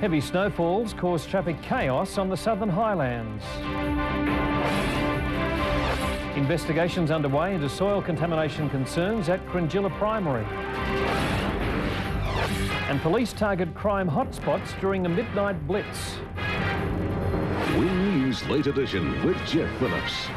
Heavy snowfalls caused traffic chaos on the Southern Highlands. Investigations underway into soil contamination concerns at Cringilla Primary. And police target crime hotspots during a midnight blitz. Win News Late Edition with Geoff Phillips.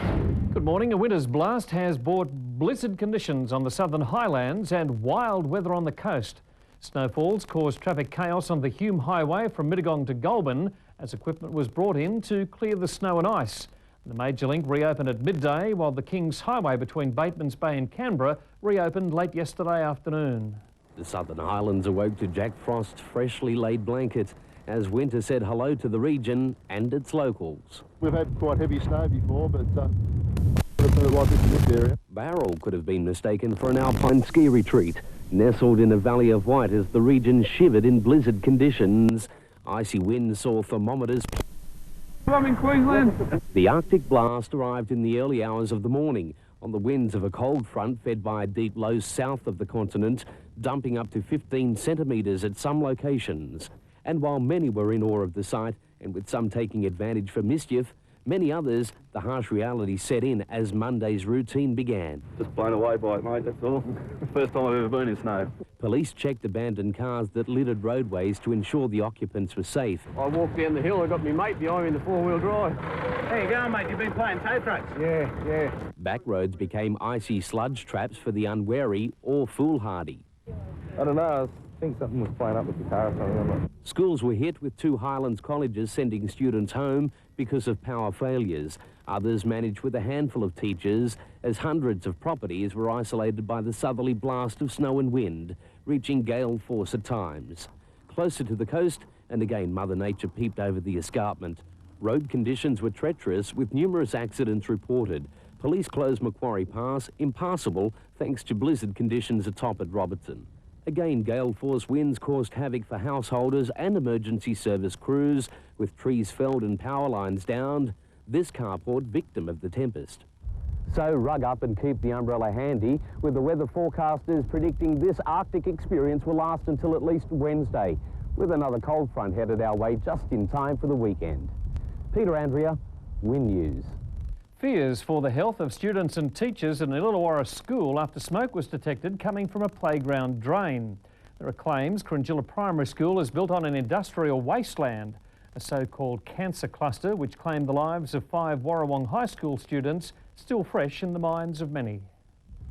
Good morning. A winter's blast has brought blizzard conditions on the Southern Highlands and wild weather on the coast. Snowfalls caused traffic chaos on the Hume Highway from Mittagong to Goulburn as equipment was brought in to clear the snow and ice. The major link reopened at midday, while the Kings Highway between Batemans Bay and Canberra reopened late yesterday afternoon. The Southern Highlands awoke to Jack Frost's freshly laid blanket as winter said hello to the region and its locals. We've had quite heavy snow before, but it's not like this in this area. Barrel could have been mistaken for an alpine ski retreat, nestled in a valley of white as the region shivered in blizzard conditions. Icy winds saw thermometers. I'm in Queensland. The Arctic blast arrived in the early hours of the morning on the winds of a cold front fed by a deep low south of the continent, dumping up to 15 centimetres at some locations. And while many were in awe of the sight, and with some taking advantage for mischief, many others, the harsh reality set in as Monday's routine began. Just blown away by it, mate, that's all. First time I've ever been in snow. Police checked abandoned cars that littered roadways to ensure the occupants were safe. I walked down the hill, I got my mate behind me in the four-wheel drive. How you going, mate? You've been playing tow trucks? Yeah. Back roads became icy sludge traps for the unwary or foolhardy. I don't know, I think something was playing up with the car or something. I'm not... Schools were hit, with 2 Highlands colleges sending students home because of power failures. Others managed with a handful of teachers, as hundreds of properties were isolated by the southerly blast of snow and wind, reaching gale force at times. Closer to the coast, and again Mother Nature peeped over the escarpment. Road conditions were treacherous, with numerous accidents reported. Police closed Macquarie Pass impassable thanks to blizzard conditions atop at Robertson. Again, gale force winds caused havoc for householders and emergency service crews, with trees felled and power lines downed. This carport victim of the tempest. So rug up and keep the umbrella handy, with the weather forecasters predicting this Arctic experience will last until at least Wednesday, with another cold front headed our way just in time for the weekend. Peter Andrea, Win News. Fears for the health of students and teachers in Illawarra school after smoke was detected coming from a playground drain. There are claims Cringilla Primary School is built on an industrial wasteland, a so-called cancer cluster which claimed the lives of 5 Warrawong High School students, still fresh in the minds of many.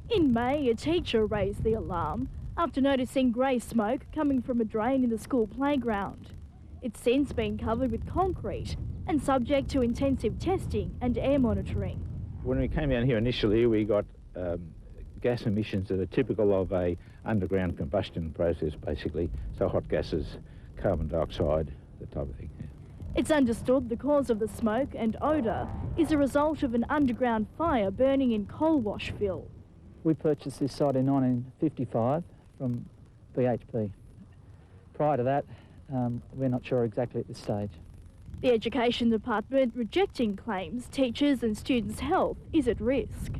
In May, a teacher raised the alarm after noticing grey smoke coming from a drain in the school playground. It's since been covered with concrete and subject to intensive testing and air monitoring. When we came down here initially, we got gas emissions that are typical of a underground combustion process, basically. So hot gases, carbon dioxide, that type of thing. Yeah. It's understood the cause of the smoke and odour is a result of an underground fire burning in coal wash fill. We purchased this site in 1955 from BHP. Prior to that, we're not sure exactly at this stage. The Education Department rejecting claims teachers' and students' health is at risk.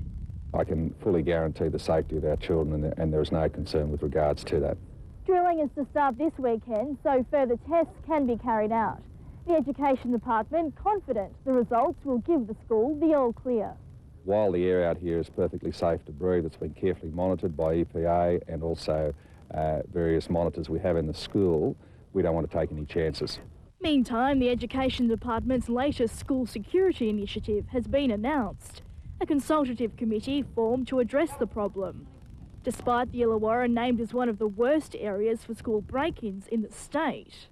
I can fully guarantee the safety of our children, and there is no concern with regards to that. Drilling is to start this weekend, so further tests can be carried out. The Education Department confident the results will give the school the all clear. While the air out here is perfectly safe to breathe, it's been carefully monitored by EPA and also various monitors we have in the school. We don't want to take any chances. Meantime, the Education Department's latest school security initiative has been announced. A consultative committee formed to address the problem. Despite the Illawarra named as one of the worst areas for school break-ins in the state.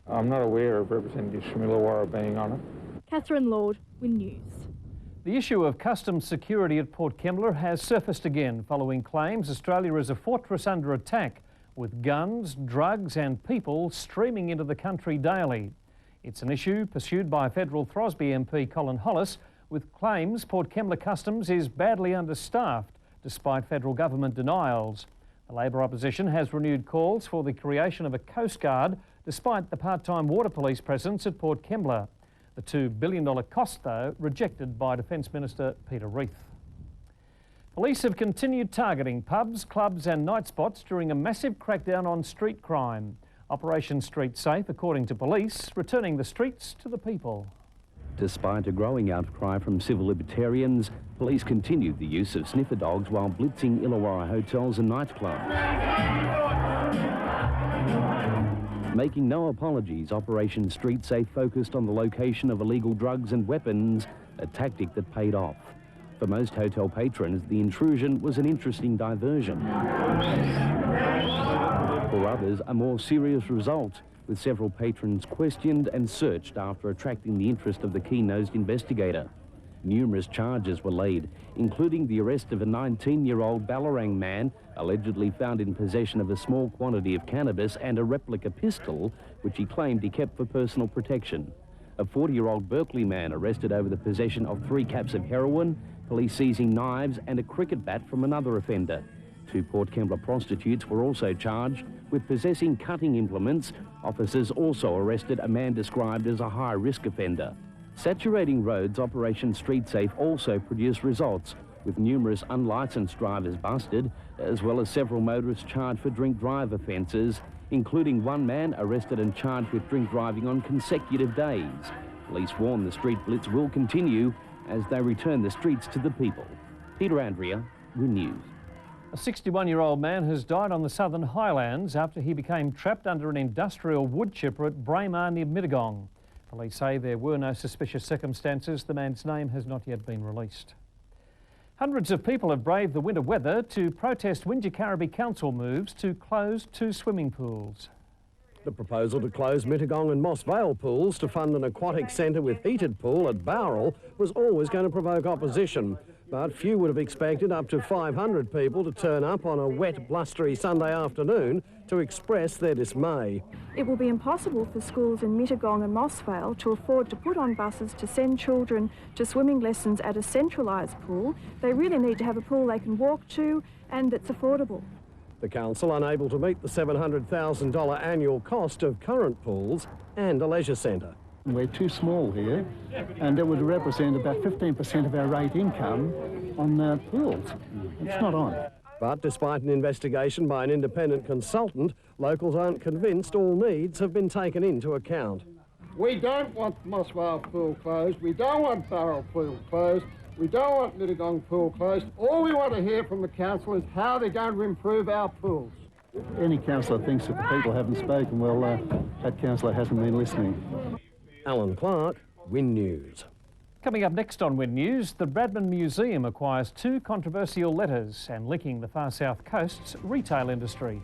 I'm not aware of representatives from Illawarra being on it. Catherine Lord, Win News. The issue of customs security at Port Kembla has surfaced again following claims Australia is a fortress under attack, with guns, drugs and people streaming into the country daily. It's an issue pursued by federal Throsby MP Colin Hollis, with claims Port Kembla Customs is badly understaffed despite federal government denials. The Labor opposition has renewed calls for the creation of a Coast Guard despite the part-time water police presence at Port Kembla. The $2 billion cost, though, rejected by Defence Minister Peter Reith. Police have continued targeting pubs, clubs and night spots during a massive crackdown on street crime. Operation Street Safe, according to police, returning the streets to the people. Despite a growing outcry from civil libertarians, police continued the use of sniffer dogs while blitzing Illawarra hotels and nightclubs. Making no apologies, Operation Street Safe focused on the location of illegal drugs and weapons, a tactic that paid off. For most hotel patrons, the intrusion was an interesting diversion. For others, a more serious result, with several patrons questioned and searched after attracting the interest of the keen-nosed investigator. Numerous charges were laid, including the arrest of a 19-year-old Ballarang man allegedly found in possession of a small quantity of cannabis and a replica pistol, which he claimed he kept for personal protection. A 40-year-old Berkeley man arrested over the possession of 3 caps of heroin, police seizing knives and a cricket bat from another offender. 2 Port Kembla prostitutes were also charged with possessing cutting implements. Officers also arrested a man described as a high-risk offender. Saturating roads, Operation Street Safe also produced results, with numerous unlicensed drivers busted, as well as several motorists charged for drink-drive offences, including one man arrested and charged with drink driving on consecutive days. Police warn the street blitz will continue as they return the streets to the people. Peter Andrea, Win News. A 61-year-old man has died on the Southern Highlands after he became trapped under an industrial wood chipper at Braemar near Mittagong. Police say there were no suspicious circumstances. The man's name has not yet been released. Hundreds of people have braved the winter weather to protest Wingecarribee Council moves to close 2 swimming pools. The proposal to close Mittagong and Moss Vale pools to fund an aquatic centre with heated pool at Bowral was always going to provoke opposition. But few would have expected up to 500 people to turn up on a wet, blustery Sunday afternoon to express their dismay. It will be impossible for schools in Mittagong and Moss Vale to afford to put on buses to send children to swimming lessons at a centralised pool. They really need to have a pool they can walk to and that's affordable. The council unable to meet the $700,000 annual cost of current pools and a leisure centre. We're too small here, and it would represent about 15% of our rate income on pools. It's not on. But despite an investigation by an independent consultant, locals aren't convinced all needs have been taken into account. We don't want Moss Vale pool closed. We don't want Bowral pool closed. We don't want Mittagong pool closed. All we want to hear from the council is how they're going to improve our pools. Any councillor thinks that the people haven't spoken, well, that councillor hasn't been listening. Alan Clark, Win News. Coming up next on Win News, the Bradman Museum acquires 2 controversial letters and linking the far south coast's retail industry.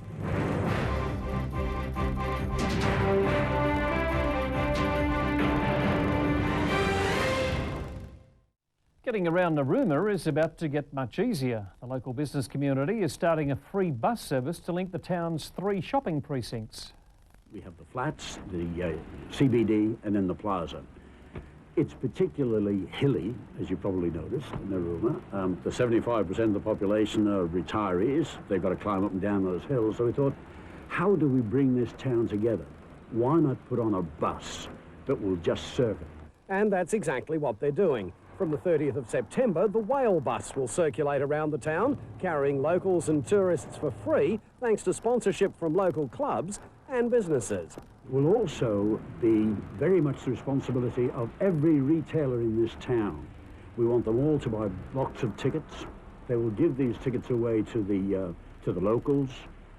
Getting around Narooma is about to get much easier. The local business community is starting a free bus service to link the town's 3 shopping precincts. We have the flats, the CBD, and then the plaza. It's particularly hilly, as you probably noticed, in Narooma. The 75% of the population are retirees. They've got to climb up and down those hills. So we thought, how do we bring this town together? Why not put on a bus that will just serve it? And that's exactly what they're doing. From the 30th of September, the Whale Bus will circulate around the town, carrying locals and tourists for free, thanks to sponsorship from local clubs and businesses. Will also be very much the responsibility of every retailer in this town. We want them all to buy blocks of tickets. They will give these tickets away to the locals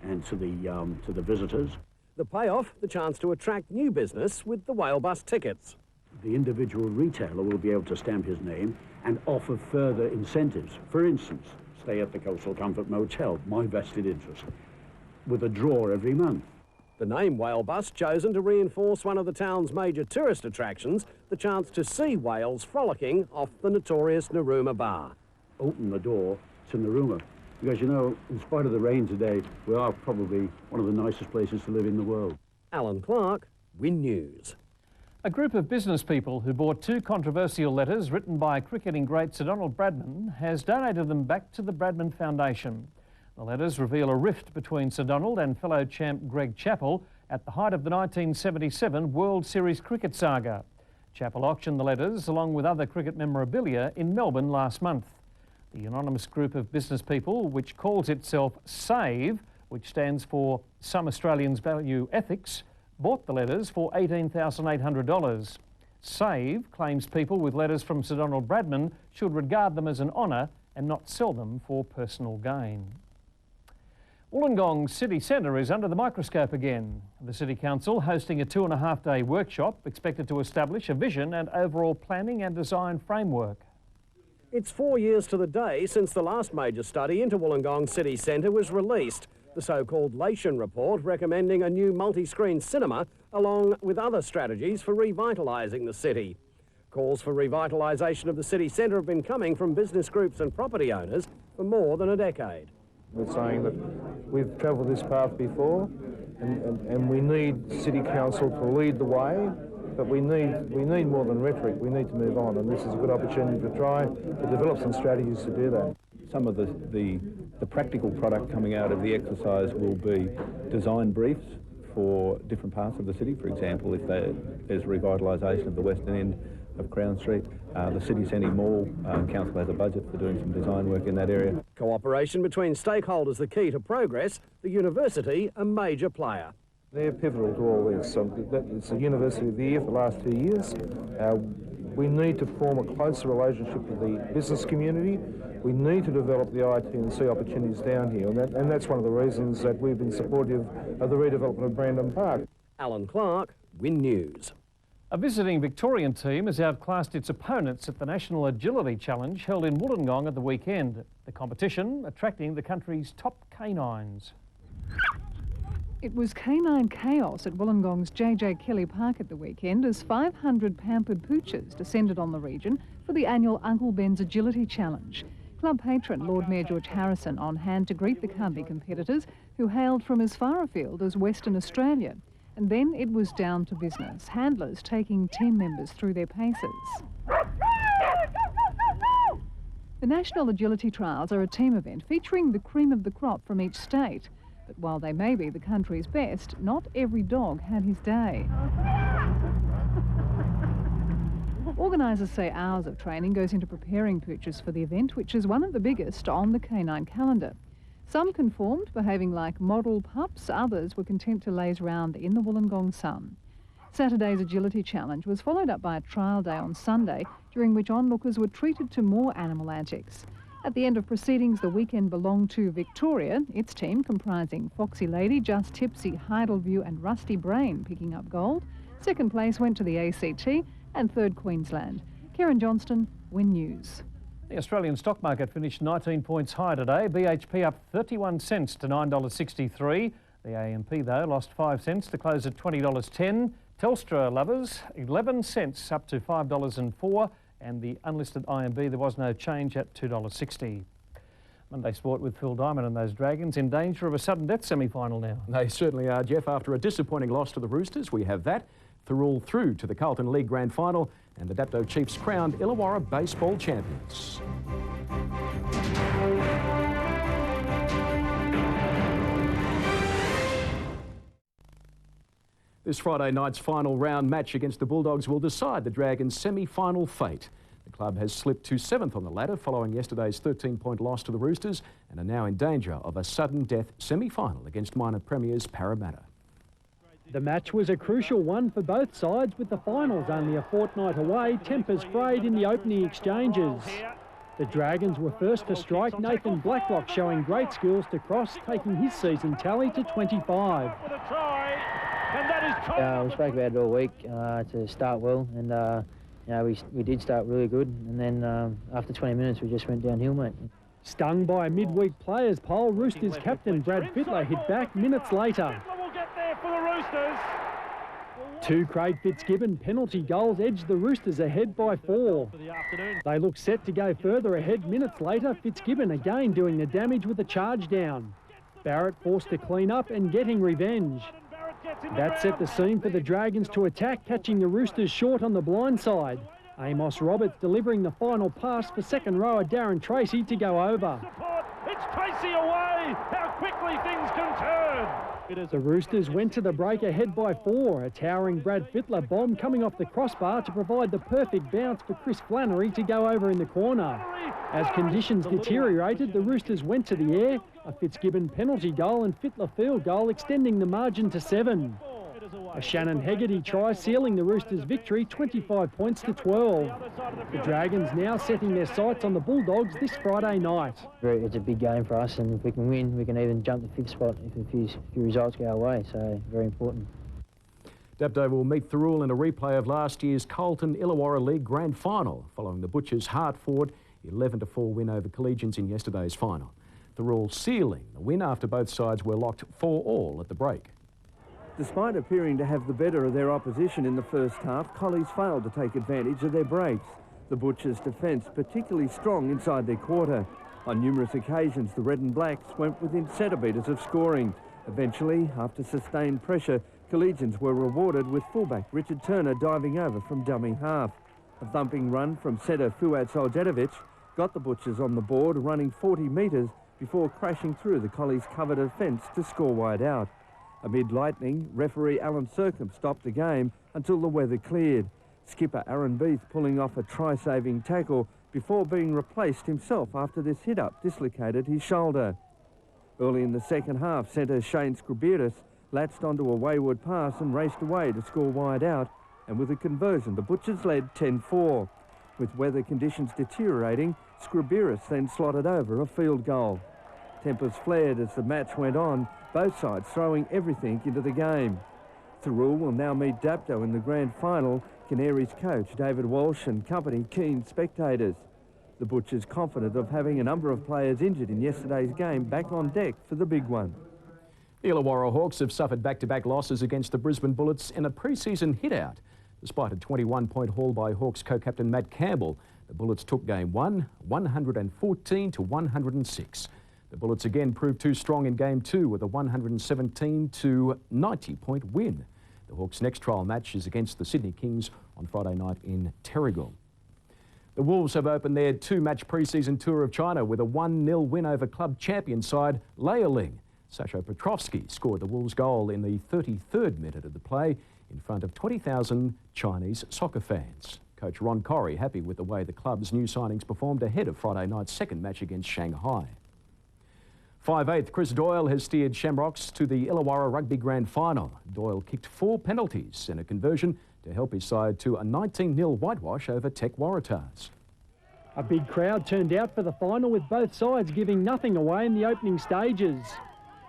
and to the visitors. The payoff, the chance to attract new business with the Whale Bus tickets. The individual retailer will be able to stamp his name and offer further incentives. For instance, stay at the Coastal Comfort Motel, my vested interest, with a draw every month. The name Whale Bus chosen to reinforce one of the town's major tourist attractions, the chance to see whales frolicking off the notorious Narooma Bar. Open the door to Narooma, because you know, in spite of the rain today, we are probably one of the nicest places to live in the world. Alan Clark, Win News. A group of business people who bought 2 controversial letters written by cricketing great Sir Donald Bradman has donated them back to the Bradman Foundation. The letters reveal a rift between Sir Donald and fellow champ Greg Chappell at the height of the 1977 World Series cricket saga. Chappell auctioned the letters along with other cricket memorabilia in Melbourne last month. The anonymous group of business people, which calls itself SAVE, which stands for Some Australians Value Ethics, bought the letters for $18,800. Save claims people with letters from Sir Donald Bradman should regard them as an honour and not sell them for personal gain. Wollongong City Centre is under the microscope again. The City Council hosting a 2.5-day workshop expected to establish a vision and overall planning and design framework. It's 4 years to the day since the last major study into Wollongong City Centre was released, the so-called Lation report recommending a new multi-screen cinema along with other strategies for revitalising the city. Calls for revitalisation of the city centre have been coming from business groups and property owners for more than a decade. We're saying that we've travelled this path before and we need City Council to lead the way, but we need more than rhetoric. We need to move on, and this is a good opportunity to try to develop some strategies to do that. Some of the practical product coming out of the exercise will be design briefs for different parts of the city. For example, if there's revitalisation of the western end of Crown Street, the City Centre Mall, Council has a budget for doing some design work in that area. Cooperation between stakeholders the key to progress, the university a major player. They're pivotal to all this. It's the University of the Year for the last 2 years. We need to form a closer relationship with the business community. We need to develop the IT&C opportunities down here, and that's one of the reasons that we've been supportive of the redevelopment of Brandon Park. Alan Clark, Win News. A visiting Victorian team has outclassed its opponents at the National Agility Challenge held in Wollongong at the weekend. The competition attracting the country's top canines. It was canine chaos at Wollongong's JJ Kelly Park at the weekend as 500 pampered pooches descended on the region for the annual Uncle Ben's Agility Challenge. Club patron Lord Mayor George Harrison on hand to greet the Cundy competitors who hailed from as far afield as Western Australia. And then it was down to business, handlers taking team members through their paces. The National Agility Trials are a team event featuring the cream of the crop from each state. But while they may be the country's best, not every dog had his day. Organisers say hours of training goes into preparing pooches for the event, which is one of the biggest on the canine calendar. Some conformed, behaving like model pups. Others were content to laze round in the Wollongong sun. Saturday's Agility Challenge was followed up by a trial day on Sunday, during which onlookers were treated to more animal antics. At the end of proceedings, the weekend belonged to Victoria, its team comprising Foxy Lady, Just Tipsy, Heidelview and Rusty Brain picking up gold. Second place went to the ACT and third Queensland. Karen Johnston, Win News. The Australian stock market finished 19 points higher today. BHP up 31 cents to $9.63. The AMP, though, lost 5 cents to close at $20.10. Telstra lovers, 11 cents up to $5.04. And the unlisted IMB, there was no change at $2.60. Monday Sport with Phil Diamond and those Dragons in danger of a sudden death semi-final now. They certainly are, Geoff. After a disappointing loss to the Roosters, we have that. Thirroul through to the Carlton League Grand Final, and the Dapto Chiefs crowned Illawarra baseball champions. This Friday night's final round match against the Bulldogs will decide the Dragons' semi-final fate. The club has slipped to 7th on the ladder following yesterday's 13-point loss to the Roosters and are now in danger of a sudden death semi-final against minor premiers Parramatta. The match was a crucial one for both sides, with the finals only a fortnight away. Tempers frayed in the opening exchanges. The Dragons were first to strike, Nathan Blacklock showing great skills to cross, taking his season tally to 25. We spoke about it all week to start well, and we did start really good, and then after 20 minutes we just went downhill, mate. Stung by a midweek players poll, Roosters captain Brad Fittler hit back minutes later. Two Craig Fitzgibbon penalty goals edged the Roosters ahead by 4. They look set to go further ahead minutes later. Fitzgibbon again doing the damage with a charge down. Barrett forced to clean up and getting revenge. That set the scene for the Dragons to attack, catching the Roosters short on the blind side. Amos Roberts delivering the final pass for second rower Darren Tracy to go over. It's Tracy away! How quickly things can turn! The Roosters went to the break ahead by 4, a towering Brad Fittler bomb coming off the crossbar to provide the perfect bounce for Chris Flannery to go over in the corner. As conditions deteriorated, the Roosters went to the air, a Fitzgibbon penalty goal and Fittler field goal extending the margin to 7. A Shannon Hegarty try sealing the Roosters' victory 25 points to 12. The Dragons now setting their sights on the Bulldogs this Friday night. It's a big game for us, and if we can win, we can even jump the 5th spot if a few results go our way, so very important. Dapto will meet Thirroul in a replay of last year's Carlton Illawarra League Grand Final, following the Butchers' hard-fought 11-4 win over Collegians in yesterday's final. Thirroul sealing the win after both sides were locked 4-all at the break. Despite appearing to have the better of their opposition in the first half, Collies failed to take advantage of their breaks. The Butchers' defence particularly strong inside their quarter. On numerous occasions, the Red and Blacks went within centimetres of scoring. Eventually, after sustained pressure, Collegians were rewarded with fullback Richard Turner diving over from dummy half. A thumping run from centre Fuad Soljetovic got the Butchers on the board, running 40 metres before crashing through the Collies' covered defence to score wide out. Amid lightning, referee Alan Sercombe stopped the game until the weather cleared. Skipper Aaron Beath pulling off a try-saving tackle before being replaced himself after this hit-up dislocated his shoulder. Early in the second half, centre Shane Scribiris latched onto a wayward pass and raced away to score wide out, and with a conversion, the Butchers led 10-4. With weather conditions deteriorating, Scribiris then slotted over a field goal. Tempers flared as the match went on, both sides throwing everything into the game. Thirroul will now meet Dapto in the grand final, Canaries coach David Walsh and company keen spectators. The Butchers confident of having a number of players injured in yesterday's game back on deck for the big one. The Illawarra Hawks have suffered back-to-back losses against the Brisbane Bullets in a pre-season hit-out. Despite a 21-point haul by Hawks co-captain Matt Campbell, the Bullets took game 1, 114 to 106. The Bullets again proved too strong in game 2 with a 117 to 90-point win. The Hawks' next trial match is against the Sydney Kings on Friday night in Terrigal. The Wolves have opened their 2-match pre-season tour of China with a 1-0 win over club champion side Liaoning. Sasho Petrovsky scored the Wolves' goal in the 33rd minute of the play in front of 20,000 Chinese soccer fans. Coach Ron Corrie happy with the way the club's new signings performed ahead of Friday night's second match against Shanghai. 5/8 Chris Doyle has steered Shamrocks to the Illawarra Rugby Grand Final. Doyle kicked 4 penalties in a conversion to help his side to a 19-0 whitewash over Tech Waratahs. A big crowd turned out for the final, with both sides giving nothing away in the opening stages.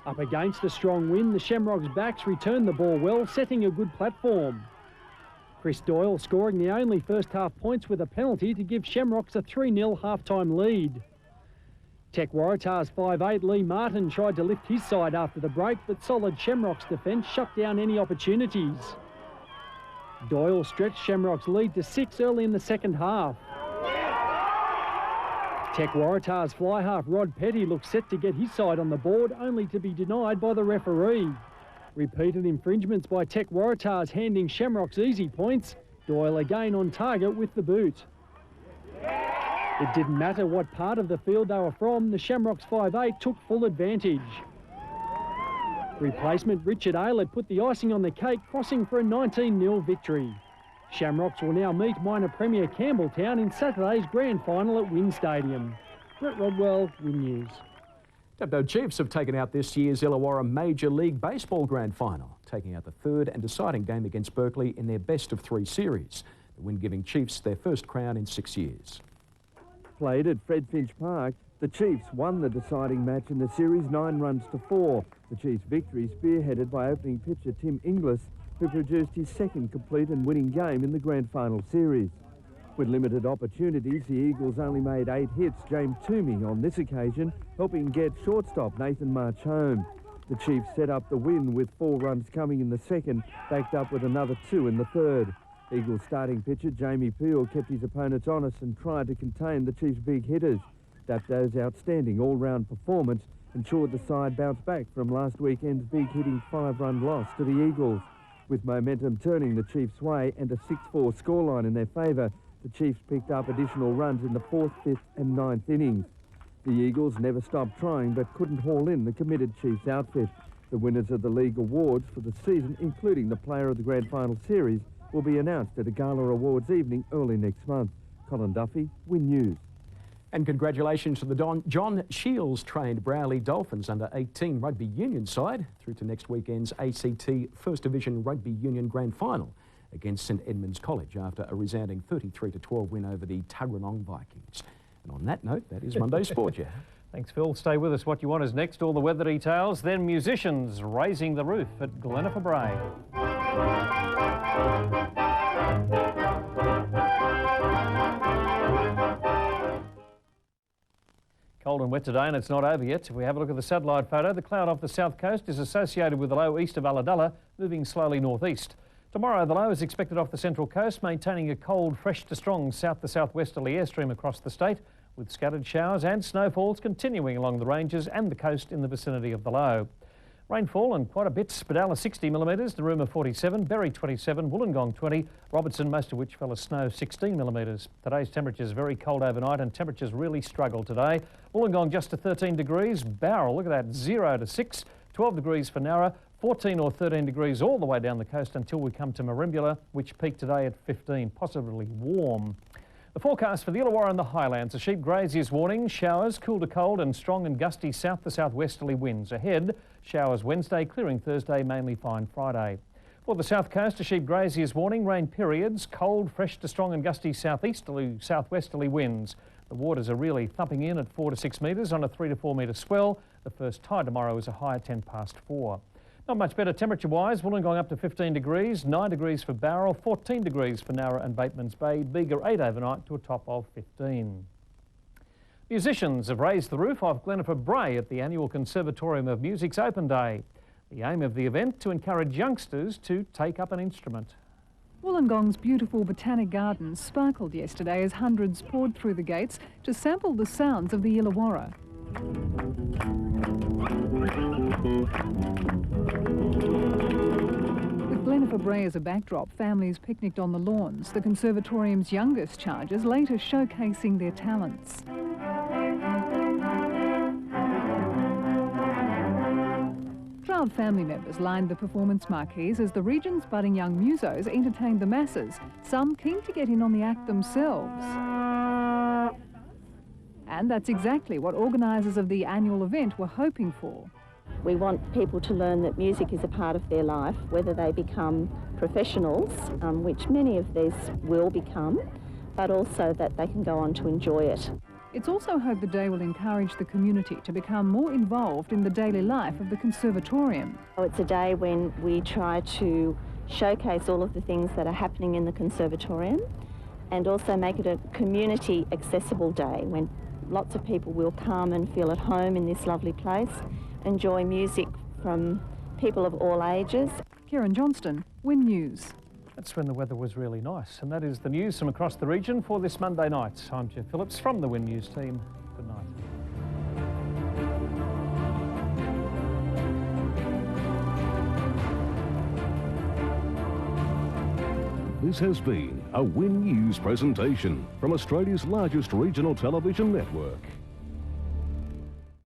Up against a strong win, the Shamrocks' backs returned the ball well, setting a good platform. Chris Doyle scoring the only first half points with a penalty to give Shamrocks a 3-0 half-time lead. Tech Waratahs 5/8 Lee Martin tried to lift his side after the break, but solid Shamrocks defence shut down any opportunities. Doyle stretched Shamrocks' lead to 6 early in the second half. Tech Waratahs fly half Rod Petty looked set to get his side on the board, only to be denied by the referee. Repeated infringements by Tech Waratahs handing Shamrocks easy points. Doyle again on target with the boot. It didn't matter what part of the field they were from, the Shamrocks 5/8 took full advantage. Replacement Richard Aylett put the icing on the cake, crossing for a 19-0 victory. Shamrocks will now meet minor premier Campbelltown in Saturday's grand final at Wynn Stadium. Brett Rodwell, Wynn News. Dapto Chiefs have taken out this year's Illawarra Major League Baseball Grand Final, taking out the third and deciding game against Berkeley in their best-of-3 series. The win giving Chiefs their first crown in 6 years. Played at Fred Finch Park, the Chiefs won the deciding match in the series 9 runs to 4. The Chiefs' victory spearheaded by opening pitcher Tim Inglis, who produced his second complete and winning game in the grand final series. With limited opportunities, the Eagles only made 8 hits. James Toomey on this occasion helping get shortstop Nathan March home. The Chiefs set up the win with 4 runs coming in the second, backed up with another 2 in the third. Eagles starting pitcher Jamie Peel kept his opponents honest and tried to contain the Chiefs' big hitters. Dapto's outstanding all-round performance ensured the side bounced back from last weekend's big hitting 5-run loss to the Eagles. With momentum turning the Chiefs' way and a 6-4 scoreline in their favour, the Chiefs picked up additional runs in the 4th, 5th and 9th innings. The Eagles never stopped trying but couldn't haul in the committed Chiefs outfit. The winners of the league awards for the season, including the player of the Grand Final Series, will be announced at a gala awards evening early next month. Colin Duffy, Win News. And congratulations to the John Shields-trained Browley Dolphins under-18 rugby union side through to next weekend's ACT First Division Rugby Union Grand Final against St Edmunds College after a resounding 33-12 win over the Tuggeranong Vikings. And on that note, that is Monday's Sport, yeah. Thanks, Phil. Stay with us. What you want is next. All the weather details. Then musicians raising the roof at Glenipper Bray. Cold and wet today, and it's not over yet. If we have a look at the satellite photo, the cloud off the south coast is associated with the low east of Ulladulla, moving slowly northeast. Tomorrow, the low is expected off the central coast, maintaining a cold, fresh to strong south to southwesterly airstream across the state, with scattered showers and snowfalls continuing along the ranges and the coast in the vicinity of the low. Rainfall and quite a bit. Spadala 60 millimetres, Narooma 47, Berry 27, Wollongong 20, Robertson, most of which fell as snow, 16 millimetres. Today's temperatures very cold overnight and temperatures really struggle today. Wollongong just to 13 degrees, Bowral, look at that, 0 to 6, 12 degrees for Narra, 14 or 13 degrees all the way down the coast until we come to Merimbula, which peaked today at 15, possibly warm. The forecast for the Illawarra and the Highlands, a sheep grazier's warning, showers, cool to cold and strong and gusty south to southwesterly winds. Ahead, showers Wednesday, clearing Thursday, mainly fine Friday. For the south coast, a sheep grazier's warning, rain periods, cold, fresh to strong and gusty southeasterly, southwesterly winds. The waters are really thumping in at 4 to 6 metres on a 3 to 4 metre swell. The first tide tomorrow is a high at 10 past 4. Not much better temperature-wise. Wollongong up to 15 degrees, 9 degrees for Bowral, 14 degrees for Narra and Bateman's Bay, Bega 8 overnight to a top of 15. Musicians have raised the roof off Glenipper Bray at the annual Conservatorium of Music's Open Day. The aim of the event to encourage youngsters to take up an instrument. Wollongong's beautiful botanic gardens sparkled yesterday as hundreds poured through the gates to sample the sounds of the Illawarra. With Glenipper Bray as a backdrop, families picnicked on the lawns, the Conservatorium's youngest charges later showcasing their talents. Proud family members lined the performance marquees as the region's budding young musos entertained the masses, some keen to get in on the act themselves. And that's exactly what organisers of the annual event were hoping for. We want people to learn that music is a part of their life, whether they become professionals, which many of these will become, but also that they can go on to enjoy it. It's also hoped the day will encourage the community to become more involved in the daily life of the Conservatorium. It's a day when we try to showcase all of the things that are happening in the Conservatorium and also make it a community accessible day when lots of people will come and feel at home in this lovely place, enjoy music from people of all ages. Karen Johnston, Win News. That's when the weather was really nice, and that is the news from across the region for this Monday night. I'm Geoff Phillips from the Win News team. Good night. This has been a Win News presentation from Australia's largest regional television network.